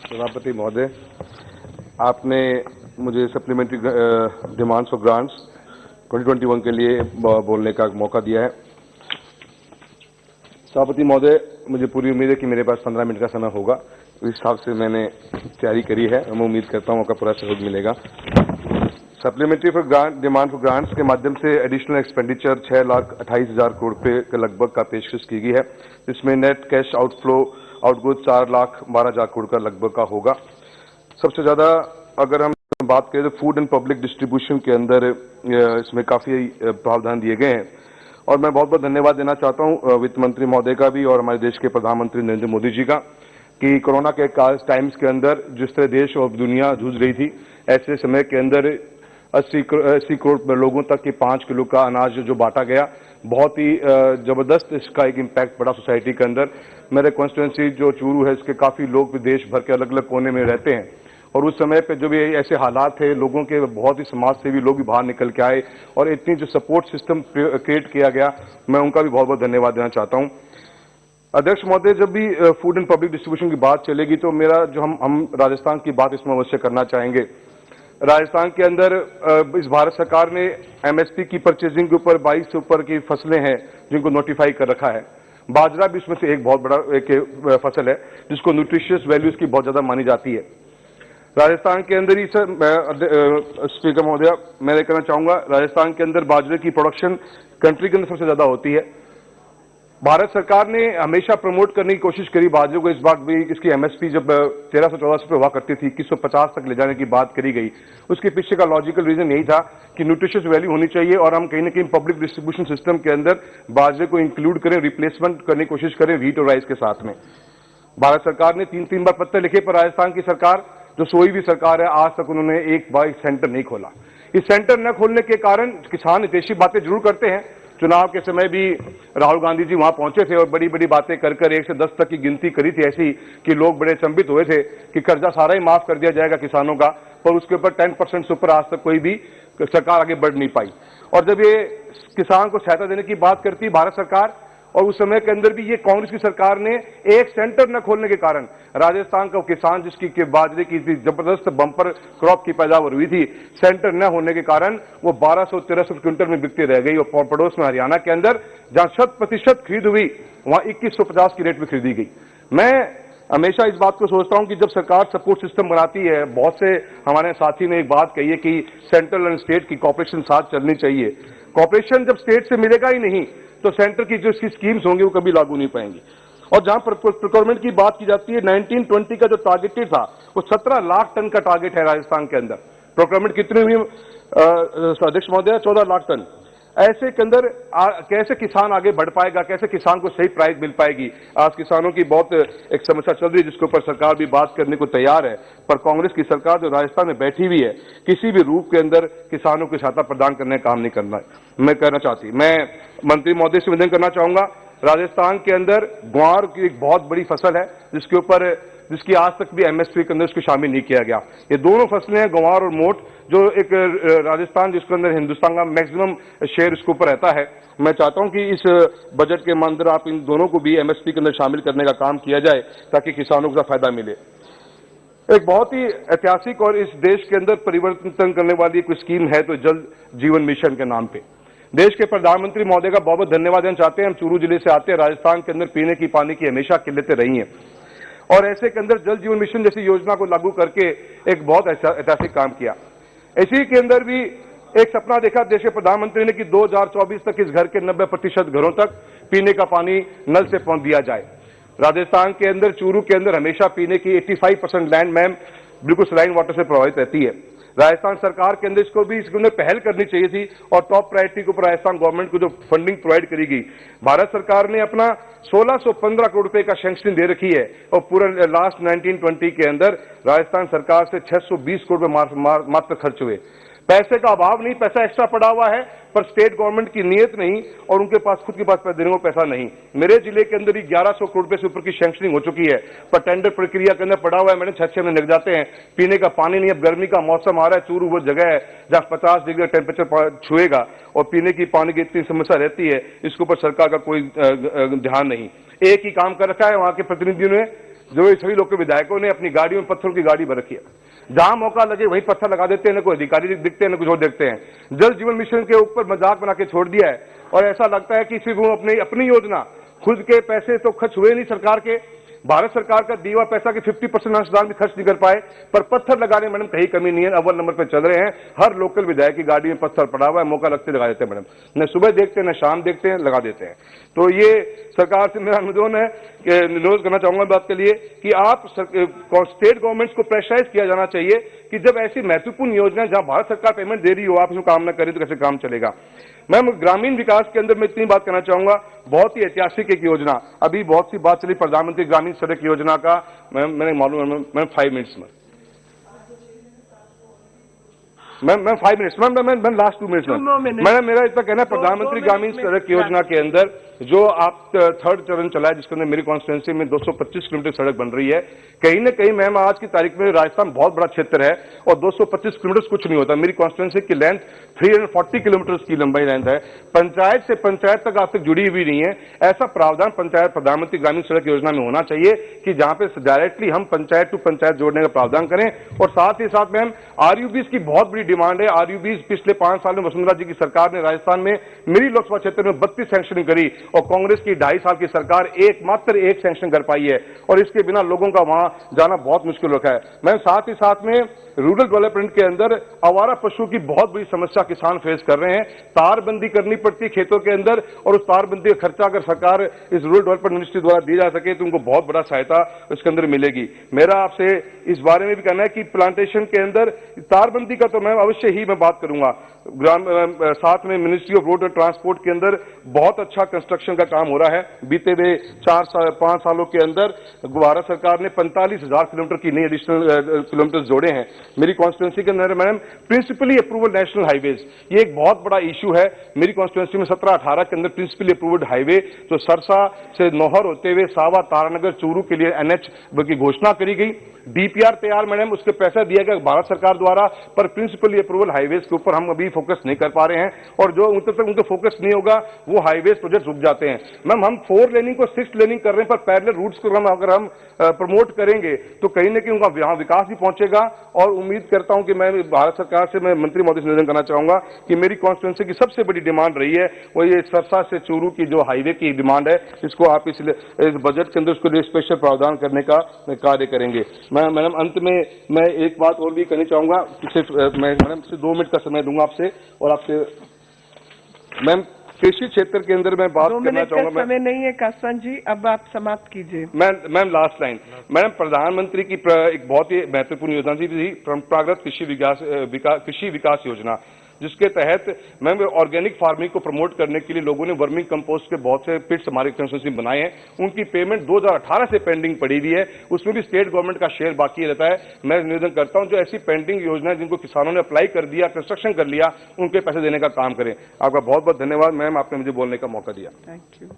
सभापति महोदय, आपने मुझे सप्लीमेंट्री डिमांड्स फॉर ग्रांट्स 2021 के लिए बोलने का मौका दिया है। सभापति महोदय, मुझे पूरी उम्मीद है कि मेरे पास 15 मिनट का समय होगा। इस हिसाब से मैंने तैयारी करी है। मैं उम्मीद करता हूं आपका पूरा सहयोग मिलेगा। Supplementary for grant demand for grants के माध्यम से एडिशनल एक्सपेंडिचर 6,28,000 करोड़ रुपए के लगभग का पेशकश की गई है। इसमें नेट कैश आउटगो 4,12,000 करोड़ का लगभग का होगा। सबसे ज्यादा अगर हम बात करें तो फूड एंड पब्लिक डिस्ट्रीब्यूशन के अंदर इसमें काफी प्रावधान दिए गए हैं और मैं बहुत बहुत धन्यवाद देना चाहता हूं वित्त मंत्री महोदय का भी और हमारे देश के प्रधानमंत्री नरेंद्र मोदी जी का कि कोरोना के टाइम्स के अंदर जिस तरह देश और दुनिया जूझ रही थी, ऐसे समय के अंदर 80 करोड़ लोगों तक के 5 किलो का अनाज जो बांटा गया, बहुत ही जबरदस्त इसका एक इम्पैक्ट पड़ा सोसाइटी के अंदर। मेरे कॉन्स्टिट्यूंसी जो चूरू है, इसके काफी लोग देश भर के अलग अलग कोने में रहते हैं और उस समय पे जो भी ऐसे हालात थे, लोगों के बहुत ही समाज सेवी लोग भी बाहर निकल के आए और इतनी जो सपोर्ट सिस्टम क्रिएट किया गया, मैं उनका भी बहुत बहुत धन्यवाद देना चाहता हूं। अध्यक्ष महोदय, जब भी फूड एंड पब्लिक डिस्ट्रीब्यूशन की बात चलेगी तो मेरा जो हम राजस्थान की बात इसमें अवश्य करना चाहेंगे। राजस्थान के अंदर इस भारत सरकार ने एमएसपी की परचेजिंग के ऊपर 22 से ऊपर की फसलें हैं जिनको नोटिफाई कर रखा है। बाजरा भी इसमें से एक बहुत बड़ा एक फसल है जिसको न्यूट्रिशियस वैल्यूज की बहुत ज्यादा मानी जाती है। राजस्थान के अंदर ही स्पीकर महोदय, मैं कहना चाहूंगा, राजस्थान के अंदर बाजरे की प्रोडक्शन कंट्री के अंदर सबसे ज्यादा होती है। भारत सरकार ने हमेशा प्रमोट करने की कोशिश करी बाजरे को। इस बार भी इसकी एमएसपी जब 1314 रुपये हुआ करती थी, 2150 तक ले जाने की बात करी गई। उसके पीछे का लॉजिकल रीजन यही था कि न्यूट्रिशियस वैल्यू होनी चाहिए और हम कहीं ना कहीं पब्लिक डिस्ट्रीब्यूशन सिस्टम के अंदर बाजरे को इंक्लूड करें, रिप्लेसमेंट करने की कोशिश करें व्हीट और राइस के साथ में। भारत सरकार ने 3-3 बार पत्र लिखे, पर राजस्थान की सरकार जो सोई भी सरकार है, आज तक उन्होंने एक बार सेंटर नहीं खोला। इस सेंटर न खोलने के कारण किसान हितैषी बातें जरूर करते हैं। चुनाव के समय भी राहुल गांधी जी वहां पहुंचे थे और बड़ी बड़ी बातें कर 1 से 10 तक की गिनती करी थी ऐसी कि लोग बड़े चंबित हुए थे कि कर्जा सारा ही माफ कर दिया जाएगा किसानों का, पर उसके ऊपर 10% से ऊपर आज तक कोई भी सरकार आगे बढ़ नहीं पाई। और जब ये किसान को सहायता देने की बात करती भारत सरकार, और उस समय के अंदर भी ये कांग्रेस की सरकार ने एक सेंटर न खोलने के कारण राजस्थान का किसान जिसकी बाजरे की जबरदस्त बंपर क्रॉप की पैदावार हुई थी, सेंटर न होने के कारण वो 1200-1300 क्विंटल में बिकती रह गई। और पड़ोस में हरियाणा के अंदर जहां 100% खरीद हुई, वहां 2150 की रेट में खरीदी गई। मैं हमेशा इस बात को सोचता हूं कि जब सरकार सपोर्ट सिस्टम बनाती है, बहुत से हमारे साथी ने एक बात कही है कि सेंट्रल एंड स्टेट की कॉपरेशन साथ चलनी चाहिए। कॉपरेशन जब स्टेट से मिलेगा ही नहीं तो सेंटर की जो इसकी स्कीम्स होंगी वो कभी लागू नहीं पाएंगी। और जहां प्रोक्योरमेंट की बात की जाती है, 1920 का जो टारगेटेड था वो 17 लाख टन का टारगेट है राजस्थान के अंदर। प्रोक्योरमेंट कितनी हुई अध्यक्ष महोदय? 14 लाख टन। ऐसे के अंदर कैसे किसान आगे बढ़ पाएगा, कैसे किसान को सही प्राइस मिल पाएगी? आज किसानों की बहुत एक समस्या चल रही है जिसके ऊपर सरकार भी बात करने को तैयार है, पर कांग्रेस की सरकार जो राजस्थान में बैठी हुई है, किसी भी रूप के अंदर किसानों को सहायता प्रदान करने का काम नहीं करना है। मैं कहना चाहती, मैं मंत्री महोदय से निवेदन करना चाहूंगा, राजस्थान के अंदर ग्वार की एक बहुत बड़ी फसल है जिसकी आज तक भी एमएसपी के अंदर उसको शामिल नहीं किया गया। ये दोनों फसलें हैं, ग्वार और मोट, जो एक राजस्थान जिसके अंदर हिंदुस्तान का मैक्सिमम शेयर इसके ऊपर रहता है। मैं चाहता हूं कि इस बजट के अंदर आप इन दोनों को भी एमएसपी के अंदर शामिल करने का काम किया जाए ताकि किसानों को फायदा मिले। एक बहुत ही ऐतिहासिक और इस देश के अंदर परिवर्तन करने वाली कोई स्कीम है तो जल जीवन मिशन के नाम पे देश के प्रधानमंत्री महोदय का बहुत बहुत धन्यवाद देना चाहते हैं। हम चूरू जिले से आते हैं, राजस्थान के अंदर पीने की पानी की हमेशा किल्लतें रही हैं और ऐसे के अंदर जल जीवन मिशन जैसी योजना को लागू करके एक बहुत ऐतिहासिक काम किया। इसी के अंदर भी एक सपना देखा देश के प्रधानमंत्री ने कि 2024 तक इस घर के 90% घरों तक पीने का पानी नल से पहुंच दिया जाए। राजस्थान के अंदर चूरू के अंदर हमेशा पीने की 85% लैंड मैम बिल्कुल सलाइन वाटर से प्रभावित रहती है। राजस्थान सरकार के अंदर इसके अंदर पहल करनी चाहिए थी और टॉप प्रायोरिटी के ऊपर राजस्थान गवर्नमेंट को जो फंडिंग प्रोवाइड करी गई, भारत सरकार ने अपना 1615 करोड़ रुपए का सैंक्शन दे रखी है और पूरा लास्ट 1920 के अंदर राजस्थान सरकार से 620 करोड़ रुपए मात्र खर्च हुए। पैसे का अभाव नहीं, पैसा एक्स्ट्रा पड़ा हुआ है, पर स्टेट गवर्नमेंट की नीयत नहीं और उनके पास खुद के पास देने को पैसा नहीं। मेरे जिले के अंदर ही 1100 करोड़ रुपए से ऊपर की सैंक्शनिंग हो चुकी है, पर टेंडर प्रक्रिया के अंदर पड़ा हुआ है। मैंने 6 महीने लग जाते हैं, पीने का पानी नहीं। अब गर्मी का मौसम आ रहा है, चूरू वो जगह है जहां 50 डिग्री टेम्परेचर छुएगा और पीने की पानी की इतनी समस्या रहती है, इसके ऊपर सरकार का कोई ध्यान नहीं। एक ही काम कर रखा है वहां के प्रतिनिधियों ने, जो ये सभी लोग के विधायकों ने अपनी गाड़ियों में पत्थरों की गाड़ी भर रखी है, जहां मौका लगे वहीं पत्थर लगा देते हैं, न कोई अधिकारी दिखते हैं न कुछ और देखते हैं। जल जीवन मिशन के ऊपर मजाक बना के छोड़ दिया है और ऐसा लगता है कि सिर्फ वो अपनी योजना, खुद के पैसे तो खर्च हुए नहीं सरकार के, भारत सरकार का दिया हुआ पैसा के 50% अंशदान भी खर्च नहीं कर पाए, पर पत्थर लगाने मैडम कहीं कमी नहीं है, अव्वल नंबर पर चल रहे हैं। हर लोकल विधायक की गाड़ी में पत्थर पड़ा हुआ है, मौका लगते लगा देते हैं मैडम, न सुबह देखते हैं न शाम देखते हैं, लगा देते हैं। तो ये सरकार से मेरा अनुरोध करना चाहूंगा बात के लिए कि आप स्टेट गवर्नमेंट्स को प्रेशराइज किया जाना चाहिए कि जब ऐसी महत्वपूर्ण योजना जहां भारत सरकार पेमेंट दे रही हो, आप इसमें काम न करें तो कैसे काम चलेगा। मैम, ग्रामीण विकास के अंदर मैं इतनी बात करना चाहूंगा, बहुत ही ऐतिहासिक एक योजना, अभी बहुत सी बात चली प्रधानमंत्री ग्रामीण सड़क योजना का, मैंने मालूम है मैम 5 मिनट्स में, ma'am 5 minutes, ma'am last 2 minutes ma'am, मेरा इतना कहना है प्रधानमंत्री ग्रामीण सड़क योजना के अंदर जो आप थर्ड चरण चला है, जिसके अंदर मेरी कॉन्स्टिट्यूंसी में 225 किलोमीटर सड़क बन रही है, कहीं न कहीं मैम आज की तारीख में राजस्थान बहुत बड़ा क्षेत्र है और 225 किलोमीटर कुछ नहीं होता। मेरी कॉन्स्टिट्यूंसी की लेंथ 340 किलोमीटर की लंबाई लेंथ है, पंचायत से पंचायत तक आज तक जुड़ी हुई नहीं है। ऐसा प्रावधान पंचायत प्रधानमंत्री ग्रामीण सड़क योजना में होना चाहिए कि जहां पे डायरेक्टली हम पंचायत टू पंचायत जोड़ने का प्रावधान करें। और साथ ही साथ मैम आरयूबीज की बहुत बड़ी डिमांड है। आरयूबीज पिछले 5 साल में वसुंधरा जी की सरकार ने राजस्थान में मेरी लोकसभा क्षेत्र में 32 सैंक्शनिंग करी और कांग्रेस की 2.5 साल की सरकार एकमात्र एक सैंक्शन कर पाई है और इसके बिना लोगों का वहां जाना बहुत मुश्किल रखा है। मैं साथ ही साथ में रूरल डेवलपमेंट के अंदर आवारा पशुओं की बहुत बड़ी समस्या किसान फेस कर रहे हैं। तारबंदी करनी पड़ती है खेतों के अंदर और उस तारबंदी का खर्चा अगर सरकार इस रूरल डेवलपमेंट मिनिस्ट्री द्वारा दी जा सके तो उनको बहुत बड़ा सहायता इसके अंदर मिलेगी। मेरा आपसे इस बारे में भी कहना है कि प्लांटेशन के अंदर तारबंदी का तो मैं अवश्य ही मैं बात करूंगा। साथ में ministry of road and transport के अंदर बहुत अच्छा कंस्ट्रक्शन का काम हो रहा है। बीते हुए 5 सालों के अंदर भारत सरकार ने 45,000 किलोमीटर की नई एडिशनल किलोमीटर जोड़े हैं। मेरी कॉन्स्टिट्यूंसी के अंदर madam principally approval national highways, ये एक बहुत बड़ा इशू है। मेरी कॉन्स्टिट्यूंसी में 17-18 के अंदर प्रिंसिपली अप्रूव्ड हाईवे जो सरसा से नौहर होते हुए सावा तारानगर चूरू के लिए NH की घोषणा करी गई। DPR तैयार मैडम, उसके पैसा दिया गया भारत सरकार द्वारा, पर प्रिंसिपली अप्रूवल हाईवेज के ऊपर हम अभी फोकस नहीं कर पा रहे हैं और जो उन तक उनका फोकस नहीं होगा वो हाईवेज प्रोजेक्ट रुक जाते हैं। मैम हम 4 लेनिंग को 6 लेनिंग कर रहे हैं, पर पैरेलल रूट्स को अगर हम प्रमोट करेंगे तो कहीं न कहीं उनका यहाँ विकास भी पहुंचेगा। और उम्मीद करता हूं कि मैं भारत सरकार से मैं मंत्री महोदय से निवेदन करना चाहूंगा कि मेरी कॉन्स्टिट्यूंसी की सबसे बड़ी डिमांड रही है वो ये सरसा से चूरू की जो हाईवे की डिमांड है, इसको आप इस बजट के अंदर उसको लिए स्पेशल प्रावधान करने का कार्य करेंगे। मैडम अंत में मैं एक बात और भी कहना चाहूंगा, सिर्फ मैं मैडम से 2 मिनट का समय दूंगा आपसे और आपसे मैम कृषि क्षेत्र के अंदर मैं बात करना चाहूंगा। समय नहीं है कासवान जी, अब आप समाप्त कीजिए। मैम लास्ट लाइन, मैडम प्रधानमंत्री की एक बहुत ही महत्वपूर्ण योजना थी परंपरागत कृषि विकास योजना, जिसके तहत मैम ऑर्गेनिक फार्मिंग को प्रमोट करने के लिए लोगों ने वर्मिंग कंपोस्ट के बहुत से पिट्स हमारे कंस्टिट्यूंसी में बनाए हैं। उनकी पेमेंट 2018 से पेंडिंग पड़ी हुई है, उसमें भी स्टेट गवर्नमेंट का शेयर बाकी रहता है। मैं निवेदन करता हूं जो ऐसी पेंडिंग योजना जिनको किसानों ने अप्लाई कर दिया, कंस्ट्रक्शन कर लिया, उनके पैसे देने का काम करें। आपका बहुत बहुत धन्यवाद मैम, आपने मुझे बोलने का मौका दिया। Thank you.